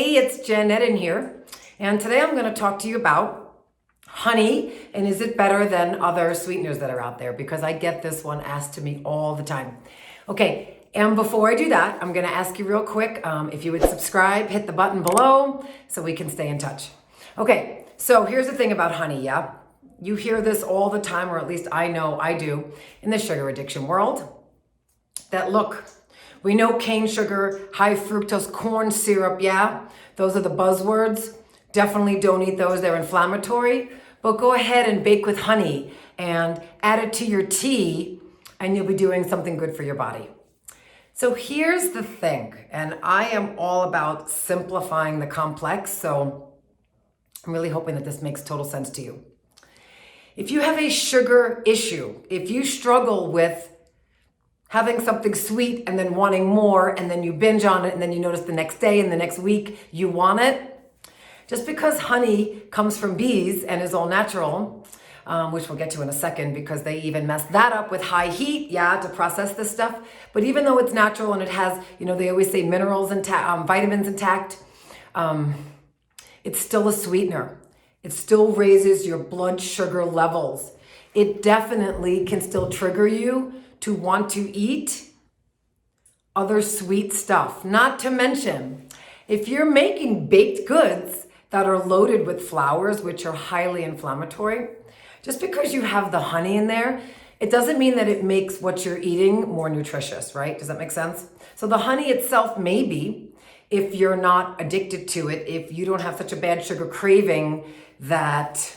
Hey, it's Jen Eden here, and today I'm going to talk to you about honey and is it better than other sweeteners that are out there, because I get this one asked to me all the time. Okay, and before I do that, I'm going to ask you real quick if you would subscribe, hit the button below so we can stay in touch. Okay, so here's the thing about honey, yeah? You hear this all the time, or at least I know I do, in the sugar addiction world, that look, we know cane sugar, high fructose corn syrup, yeah? Those are the buzzwords. Definitely don't eat those, they're inflammatory. But go ahead and bake with honey and add it to your tea and you'll be doing something good for your body. So here's the thing, and I am all about simplifying the complex, so I'm really hoping that this makes total sense to you. If you have a sugar issue, if you struggle with having something sweet and then wanting more, and then you binge on it, and then you notice the next day and the next week you want it. Just because honey comes from bees and is all natural, which we'll get to in a second because they even mess that up with high heat, yeah, to process this stuff. But even though it's natural and it has, they always say minerals and vitamins intact, it's still a sweetener. It still raises your blood sugar levels. It definitely can still trigger you to want to eat other sweet stuff. Not to mention, if you're making baked goods that are loaded with flours, which are highly inflammatory, just because you have the honey in there, it doesn't mean that it makes what you're eating more nutritious, right? Does that make sense? So the honey itself, maybe, if you're not addicted to it, if you don't have such a bad sugar craving that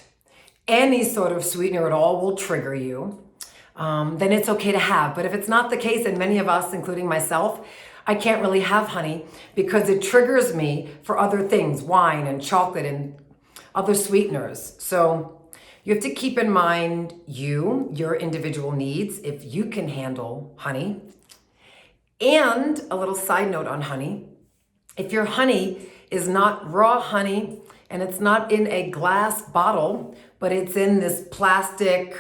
any sort of sweetener at all will trigger you, then it's okay to have. But if it's not the case, and many of us, including myself, I can't really have honey because it triggers me for other things, wine and chocolate and other sweeteners. So you have to keep in mind your individual needs, if you can handle honey. And a little side note on honey, if your honey is not raw honey and it's not in a glass bottle, but it's in this plastic,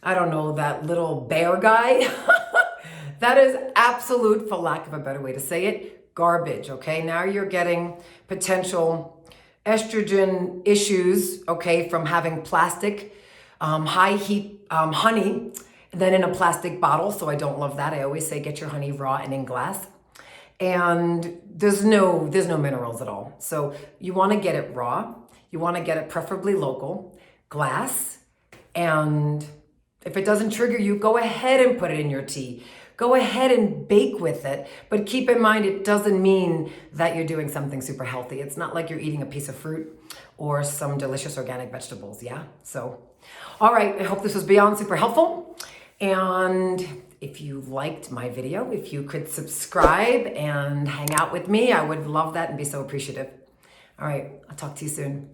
I don't know, that little bear guy. That is absolute, for lack of a better way to say it, garbage, okay? Now you're getting potential estrogen issues, okay, from having plastic, high heat honey, then in a plastic bottle, so I don't love that. I always say get your honey raw and in glass. And there's no minerals at all. So you wanna get it raw, you wanna get it preferably local, glass, and if it doesn't trigger you, go ahead and put it in your tea. Go ahead and bake with it, but keep in mind it doesn't mean that you're doing something super healthy. It's not like you're eating a piece of fruit or some delicious organic vegetables, yeah? So, all right, I hope this was beyond super helpful. And if you liked my video, if you could subscribe and hang out with me, I would love that and be so appreciative. All right, I'll talk to you soon.